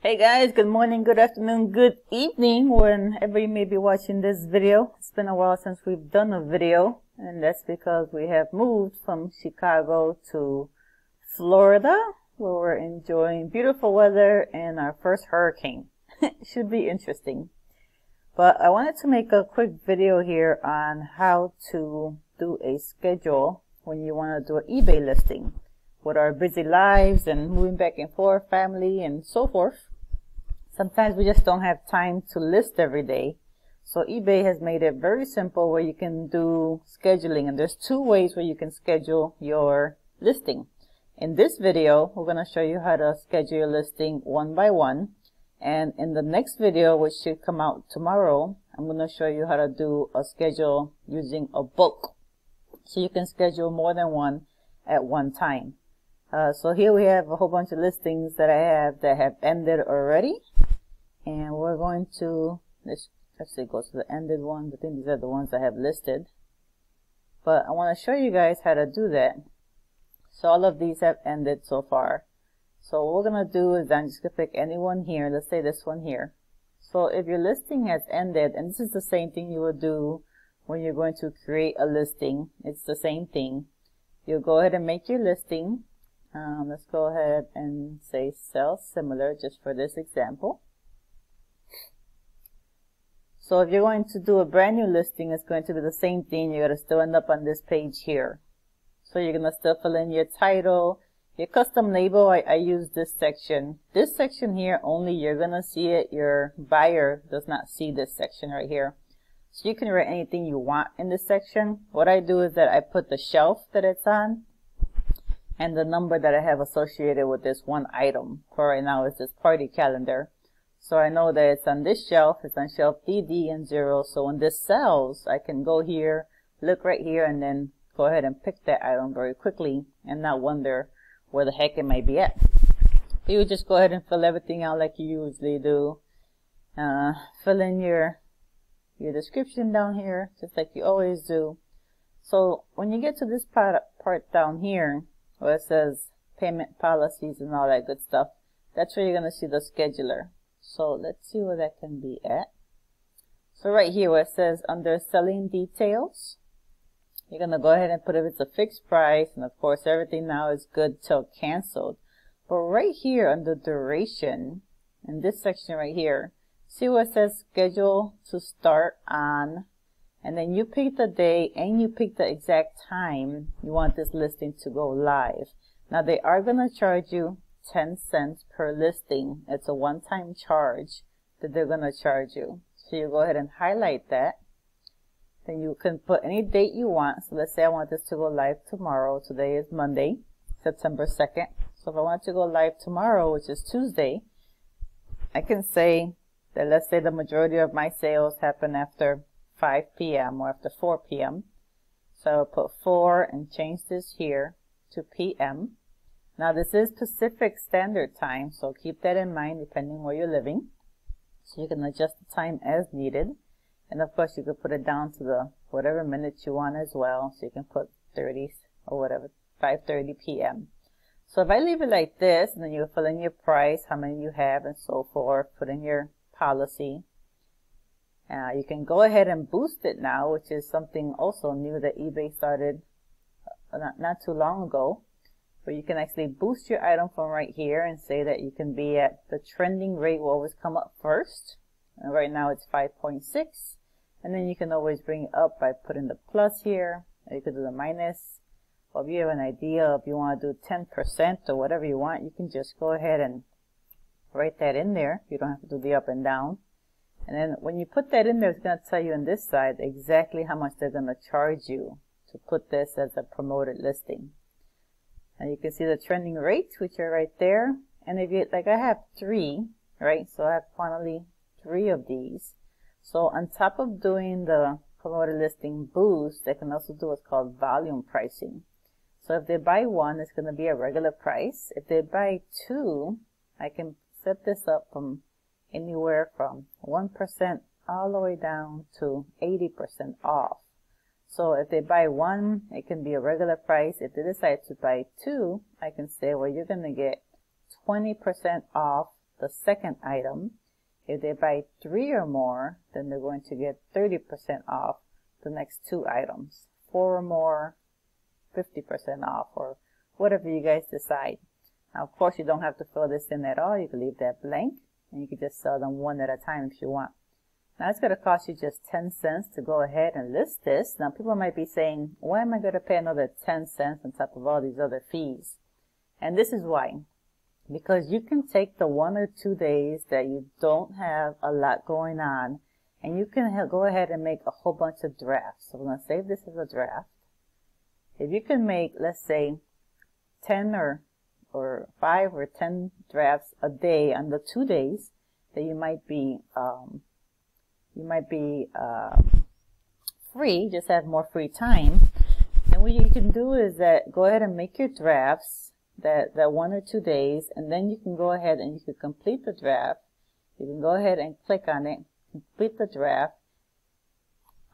Hey guys, good morning, good afternoon, good evening, whenever you may be watching this video. It's been a while since we've done a video, and that's because we have moved from Chicago to Florida, where we're enjoying beautiful weather and our first hurricane. Should be interesting. But I wanted to make a quick video here on how to do a schedule when you want to do an eBay listing. With our busy lives and moving back and forth, family and so forth, sometimes we just don't have time to list every day. So eBay has made it very simple where you can do scheduling, and there's two ways where you can schedule your listing. In this video, we're going to show you how to schedule your listing one by one, and in the next video, which should come out tomorrow, I'm going to show you how to do a schedule using a book, so you can schedule more than one at one time. So here we have a whole bunch of listings that I have that have ended already. And we're going to, let's say go to the ended ones. I think these are the ones I have listed. But I want to show you guys how to do that. So all of these have ended so far. So what we're going to do is I'm just going to pick any one here. Let's say this one here. So if your listing has ended, and this is the same thing you would do when you're going to create a listing. It's the same thing. You'll go ahead and make your listing. Let's go ahead and say sell similar just for this example. So if you're going to do a brand new listing, it's going to be the same thing. You're going to still end up on this page here. So you're going to still fill in your title, your custom label. I use this section. This section here, only you're going to see it. Your buyer does not see this section right here. So you can write anything you want in this section. What I do is that I put the shelf that it's on and the number that I have associated with this one item. For right now, it's this party calendar. So I know that it's on this shelf. It's on shelf DD and 0. So when this sells, I can go here, look right here, and then go ahead and pick that item very quickly and not wonder where the heck it might be at. You would just go ahead and fill everything out like you usually do. Fill in your description down here, just like you always do. So when you get to this part down here, where it says payment policies and all that good stuff, that's where you're going to see the scheduler. So let's see where that can be at. So right here where it says under selling details, you're going to go ahead and put if it's a fixed price, and of course everything now is good till canceled. But right here under duration, in this section right here, see where it says schedule to start on, and then you pick the day and you pick the exact time you want this listing to go live. Now they are going to charge you 10 cents per listing. It's a one-time charge that they're going to charge you. So you go ahead and highlight that. Then you can put any date you want. So let's say I want this to go live tomorrow. Today is Monday, September 2nd. So if I want to go live tomorrow, which is Tuesday, I can say that let's say the majority of my sales happen after 5 p.m. or after 4 p.m. So I'll put 4 and change this here to p.m. Now this is Pacific Standard Time, so keep that in mind depending where you're living. So you can adjust the time as needed. And of course you could put it down to the whatever minutes you want as well. So you can put 30 or whatever, 5:30 p.m. So if I leave it like this, and then you fill in your price, how many you have and so forth, put in your policy. You can go ahead and boost it now, which is something also new that eBay started not too long ago. But you can actually boost your item from right here and say that you can be at the trending rate will always come up first. And right now it's 5.6. And then you can always bring it up by putting the plus here. Or you could do the minus. Or if you have an idea of you want to do 10% or whatever you want, you can just go ahead and write that in there. You don't have to do the up and down. And then when you put that in there, it's going to tell you on this side exactly how much they're going to charge you to put this as a promoted listing. And you can see the trending rates, which are right there. And if you, like I have 3, right? So I have finally 3 of these. So on top of doing the promoted listing boost, they can also do what's called volume pricing. So if they buy 1, it's going to be a regular price. If they buy 2, I can set this up from anywhere from 1% all the way down to 80% off. So if they buy 1, it can be a regular price. If they decide to buy 2, I can say, well, you're going to get 20% off the second item. If they buy 3 or more, then they're going to get 30% off the next 2 items. 4 or more, 50% off, or whatever you guys decide. Now, of course, you don't have to fill this in at all. You can leave that blank, and you can just sell them one at a time if you want. Now, it's going to cost you just 10 cents to go ahead and list this. Now, people might be saying, why am I going to pay another 10 cents on top of all these other fees? And this is why. Because you can take the 1 or 2 days that you don't have a lot going on, and you can go ahead and make a whole bunch of drafts. So I'm going to save this as a draft. If you can make, let's say, 10 or 5 or 10 drafts a day on the 2 days that you might be free, just have more free time, then what you can do is that go ahead and make your drafts that 1 or 2 days, and then you can go ahead and you can complete the draft. You can go ahead and click on it, complete the draft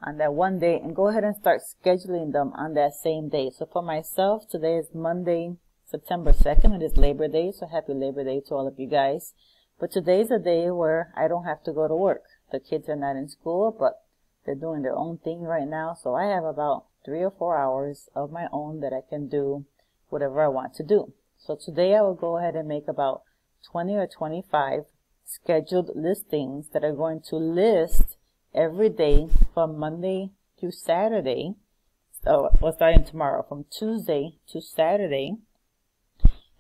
on that one day, and go ahead and start scheduling them on that same day. So for myself, today is Monday, September 2nd. It is Labor Day, so happy Labor Day to all of you guys. But today's a day where I don't have to go to work. The kids are not in school, but they're doing their own thing right now. So I have about 3 or 4 hours of my own that I can do whatever I want to do. So today I will go ahead and make about 20 or 25 scheduled listings that are going to list every day from Monday through Saturday. So we're starting tomorrow from Tuesday to Saturday.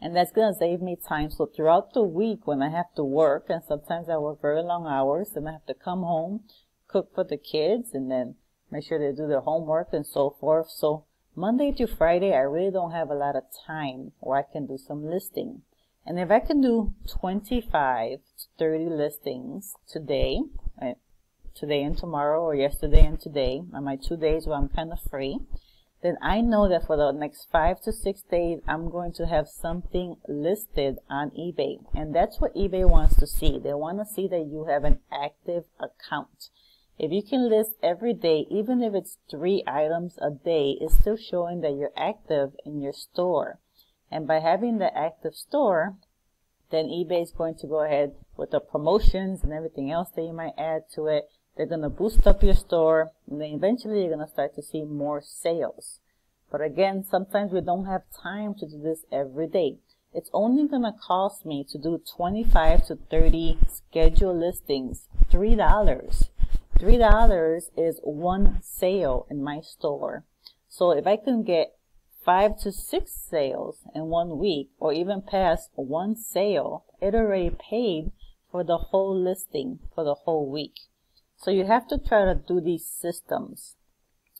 And that's going to save me time. So throughout the week when I have to work, and sometimes I work very long hours, then I have to come home, cook for the kids, and then make sure they do their homework and so forth. So Monday to Friday, I really don't have a lot of time where I can do some listing. And if I can do 25 to 30 listings today and tomorrow, or yesterday and today, on my 2 days where I'm kind of free, then I know that for the next 5 to 6 days, I'm going to have something listed on eBay. And that's what eBay wants to see. They want to see that you have an active account. If you can list every day, even if it's 3 items a day, it's still showing that you're active in your store. And by having the active store, then eBay is going to go ahead with the promotions and everything else that you might add to it. They're going to boost up your store, and then eventually you're going to start to see more sales. But again, sometimes we don't have time to do this every day. It's only going to cost me to do 25 to 30 scheduled listings $3. $3 is 1 sale in my store. So if I can get 5 to 6 sales in 1 week, or even past 1 sale, it already paid for the whole listing for the whole week. So you have to try to do these systems.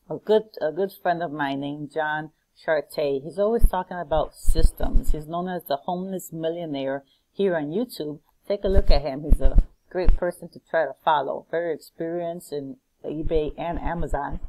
A good friend of mine named John Chartier, he's always talking about systems. He's known as the homeless millionaire here on YouTube. Take a look at him. He's a great person to try to follow. Very experienced in eBay and Amazon.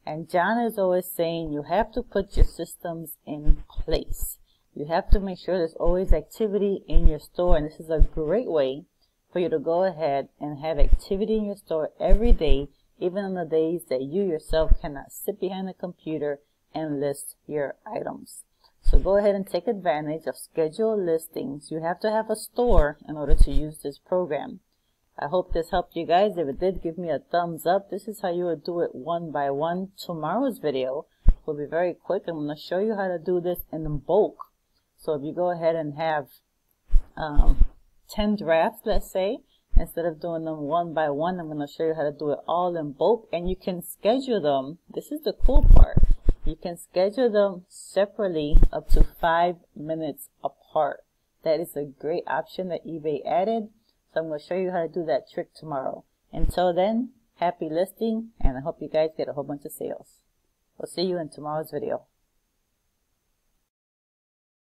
And John is always saying you have to put your systems in place. You have to make sure there's always activity in your store. And this is a great way for you to go ahead and have activity in your store every day, even on the days that you yourself cannot sit behind a computer and list your items. So go ahead and take advantage of scheduled listings. You have to have a store in order to use this program. I hope this helped you guys. If it did, give me a thumbs up. This is how you would do it one by one. Tomorrow's video will be very quick. I'm going to show you how to do this in bulk. So if you go ahead and have 10 drafts, let's say, instead of doing them one by one, I'm going to show you how to do it all in bulk. And you can schedule them. This is the cool part. You can schedule them separately up to 5 minutes apart. That is a great option that eBay added. So I'm going to show you how to do that trick tomorrow. Until then, happy listing, and I hope you guys get a whole bunch of sales. We'll see you in tomorrow's video.